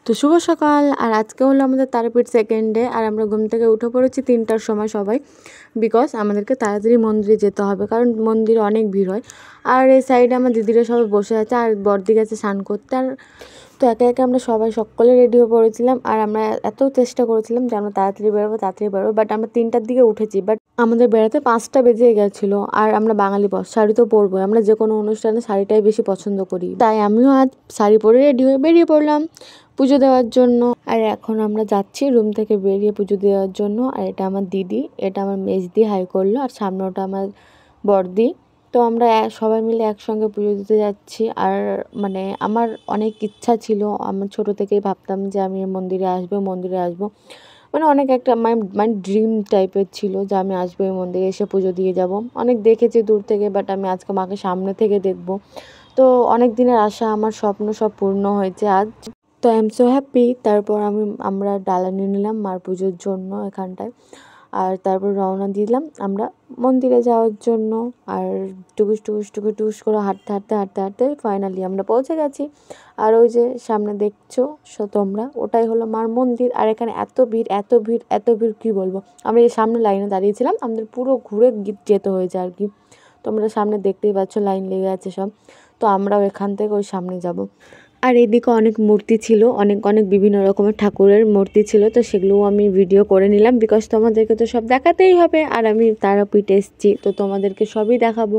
তো শুভ সকাল। আর আজকে হলো আমাদের তারাপীঠ সেকেন্ড ডে। আর আমরা ঘুম থেকে উঠে পড়েছি 3টার সময় সবাই, বিকজ আমাদেরকে তাড়াতাড়ি মন্দিরে যেতে হবে, কারণ মন্দিরে অনেক ভিড় হয়। আর এই সাইডে আমার দিদিরা সবাই বসে আছে, আর বড়দি গেছে স্নান করতে। আর তো একে একে আমরা সবাই সকলে রেডি হয়ে পড়েছিলাম। আর আমরা এত চেষ্টা করেছিলাম যে আমরা তাড়াতাড়ি বেরোবো, বাট আমরা 3টার দিকে উঠেছি, বাট আমাদের বেড়াতে 5টা বেজে গেছিলো। আর আমরা বাঙালি শাড়ি তো পরবো, আমরা যে কোনো অনুষ্ঠানে শাড়িটাই বেশি পছন্দ করি, তাই আমিও আজ শাড়ি পরে রেডি হয়ে বেরিয়ে পড়লাম পুজো দেওয়ার জন্য। আর এখন আমরা যাচ্ছি রুম থেকে বেরিয়ে পুজো দেওয়ার জন্য। আর এটা আমার দিদি, এটা আমার মেজদি হাই করলো, আর সামনে ওটা আমার বড়দি। তো আমরা সবাই মিলে একসঙ্গে পুজো দিতে যাচ্ছি। আর মানে আমার অনেক ইচ্ছা ছিল, আমার ছোট থেকেই ভাবতাম যে আমি মন্দিরে আসবো, মানে অনেক একটা মানে ড্রিম টাইপের ছিল যে আমি আসবো এই মন্দিরে, এসে পুজো দিয়ে যাব। অনেক দেখেছি দূর থেকে, বাট আমি আজকে মাকে সামনে থেকে দেখব। তো অনেক দিনের আশা, আমার স্বপ্ন সব পূর্ণ হয়েছে আজ। তো আই এম সো হ্যাপি। তারপর আমরা ডালা নিয়ে নিলাম মার পুজোর জন্য এখানটায়। আর তারপর রওনা দিলাম আমরা মন্দিরে যাওয়ার জন্য। আর টুকুস করে হাঁটতে ফাইনালি আমরা পৌঁছে গেছি। আর ওই যে সামনে দেখছো তোমরা, ওটাই হলো মার মন্দির। আর এখানে এত ভিড় কী বলবো। আমরা এই সামনে লাইনে দাঁড়িয়েছিলাম, আমাদের পুরো ঘুরে যেতে হয়েছে আর কি। তোমরা সামনে দেখতেই পাচ্ছ লাইন লেগে আছে সব। তো আমরাও এখান থেকে ওই সামনে যাব। আর এদিকে অনেক মূর্তি ছিল, অনেক বিভিন্ন রকমের ঠাকুরের মূর্তি ছিল। তো সেগুলোও আমি ভিডিও করে নিলাম, বিকজ তোমাদেরকে তো সব দেখাতেই হবে। আর আমি তারাপীঠ এসেছি, তো তোমাদেরকে সবই দেখাবো।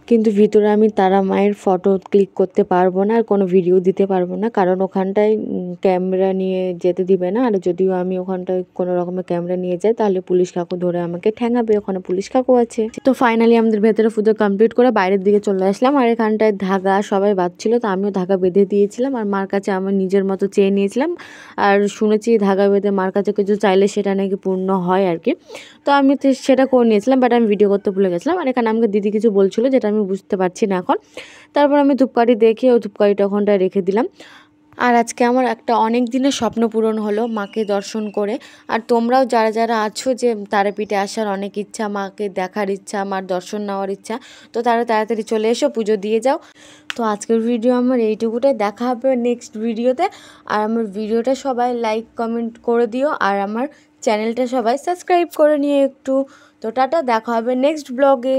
কিন্তু ভিতরে আমি তারা মায়ের ফটো ক্লিক করতে পারবো না, আর কোনো ভিডিও দিতে পারবো না, কারণ ওখানটায় ক্যামেরা নিয়ে যেতে দিবে না। আর যদিও আমি ওখানটায় কোনো রকমের ক্যামেরা নিয়ে যাই, তাহলে পুলিশ কাকু ধরে আমাকে ঠ্যাঙাবে, ওখানে পুলিশ কাকু আছে। তো ফাইনালি আমাদের ভেতরে পুজো কমপ্লিট করে বাইরের দিকে চলে আসলাম। আর এখানটায় ধাগা সবাই বাঁধছিল, তো আমিও ধাগা বেঁধে দিয়েছিলাম। আর মার কাছে আমার নিজের মতো চেয়ে নিয়েছিলাম। আর শুনেছি ধাগা বেঁধে মার কাছে কিছু চাইলে সেটা নাকি পূর্ণ হয় আর কি। তো আমি তো সেটা করে নিয়েছিলাম, বাট আমি ভিডিও করতে ভুলে গেছিলাম। আর এখানে আমাকে দিদি কিছু বলছিল, যেটা আমি বুঝতে পারছি না এখন। তারপর আমি ধূপকাঠি দেখে ওই ধূপকাঠিটা ওখানটায় রেখে দিলাম। আর আজকে আমার একটা অনেক দিনের স্বপ্ন পূরণ হলো মাকে দর্শন করে। আর তোমরাও যারা আছো যে তারাপীঠে আসার অনেক ইচ্ছা, মাকে দেখার ইচ্ছা, মার দর্শন নেওয়ার ইচ্ছা, তো তারা তাড়াতাড়ি চলে এসো, পুজো দিয়ে যাও। তো আজকের ভিডিও আমার এইটুকুটাই, দেখা হবে নেক্সট ভিডিওতে। আর আমার ভিডিওটা সবাই লাইক কমেন্ট করে দিও, আর আমার চ্যানেলটা সবাই সাবস্ক্রাইব করে নিও একটু। তো টাটা, দেখা হবে নেক্সট ব্লগে।